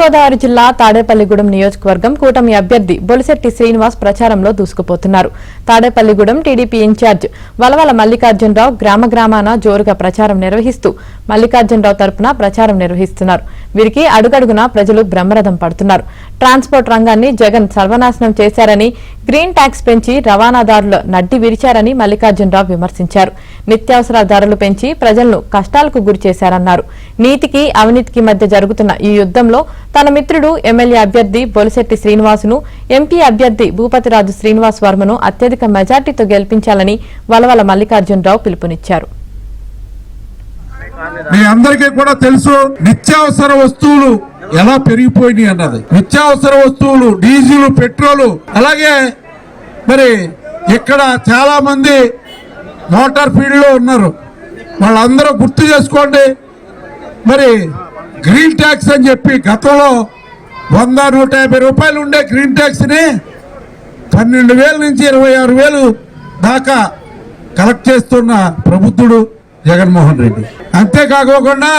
గోదావరి జిల్లా తాడేపల్లిగూడెం నియోజకవర్గం కూటమి అభ్యర్థి బొలిశెట్టి శ్రీనివాస్ ప్రచారంలో దూసుకుపోతున్నారు. తాడేపల్లిగూడెం టీడీపీ ఇన్ఛార్జ్ వలవల మల్లికార్జునరావు గ్రామాన జోరుగా ప్రచారం నిర్వహిస్తూ మల్లికార్జునరావు తరపున ప్రచారం నిర్వహిస్తున్నారు. వీరికి అడుగడుగునా ప్రజలు బ్రహ్మరథం పడుతున్నారు. ట్రాన్స్పోర్ట్ రంగాన్ని జగన్ సర్వనాశనం చేశారని, గ్రీన్ ట్యాక్స్ పెంచి రవాణాదారుల నడ్డి విరిచారని మల్లికార్జునరావు విమర్శించారు. నిత్యావసర ధరలు పెంచి ప్రజలను కష్టాలకు గురి చేశారన్నారు. నీతికి అవినీతికి మధ్య జరుగుతున్న ఈ యుద్ధంలో తన మిత్రుడు ఎమ్మెల్యే అభ్యర్థి బొలిశెట్టి శ్రీనివాసును, ఎంపీ అభ్యర్థి భూపతిరాజు శ్రీనివాస్ వర్మను అత్యధిక మెజార్టీతో గెలిపించాలని వలవల మల్లికార్జునరావు పిలుపునిచ్చారు. మీ అందరికీ కూడా తెలుసు నిత్యావసర వస్తువులు ఎలా పెరిగిపోయినాయి అన్నది. నిత్యావసర వస్తువులు, డీజిల్, పెట్రోలు, అలాగే మరి ఇక్కడ చాలా మంది మోటార్ ఫీల్డ్ లో ఉన్నారు. వాళ్ళందరూ గుర్తు చేసుకోండి. మరి గ్రీన్ ట్యాక్స్ అని చెప్పి గతంలో 100-150 రూపాయలు ఉండే గ్రీన్ ట్యాక్స్ ని 12,000 నుంచి 26,000 దాకా కలెక్ట్ చేస్తున్న ప్రబుద్ధుడు జగన్మోహన్ రెడ్డి. అంతేకాకుండా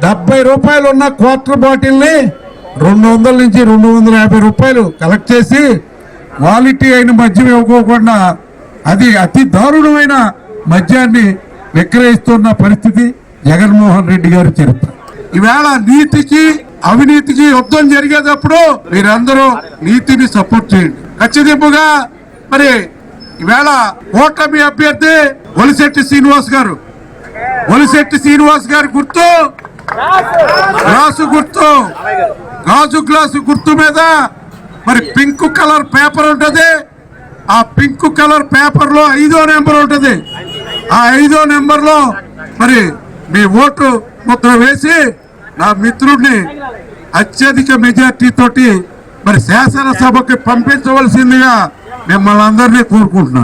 70 రూపాయలు ఉన్న క్వార్టర్ బాటిల్ ని 200 నుంచి 250 రూపాయలు కలెక్ట్ చేసి క్వాలిటీ అయిన మద్యం ఇవ్వకోకుండా అది అతి దారుణమైన మద్యాన్ని విక్రయిస్తున్న పరిస్థితి జగన్మోహన్ రెడ్డి గారి చరిత్ర. ఈవేళ నీతికి అవినీతికి యుద్ధం జరిగేటప్పుడు మీరందరూ నీతిని సపోర్ట్ చేయండి. ఖచ్చితంగా మరి ఈవేళ కూటమి అభ్యర్థి బొలిశెట్టి శ్రీనివాస్ గారు గుర్తు గాజు గ్లాసు గుర్తు మీద మరి పింక్ కలర్ పేపర్ ఉంటది. ఆ పింక్ కలర్ పేపర్ లో 5వ నెంబర్ ఉంటది. ఆ 5వ నెంబర్ లో మరి మీ ఓటు ముద్ర వేసి నా మిత్రుడిని అత్యధిక మెజార్టీ తోటి మరి శాసనసభకి పంపించవలసిందిగా మిమ్మల్ని అందరినీ కోరుకుంటున్నాను.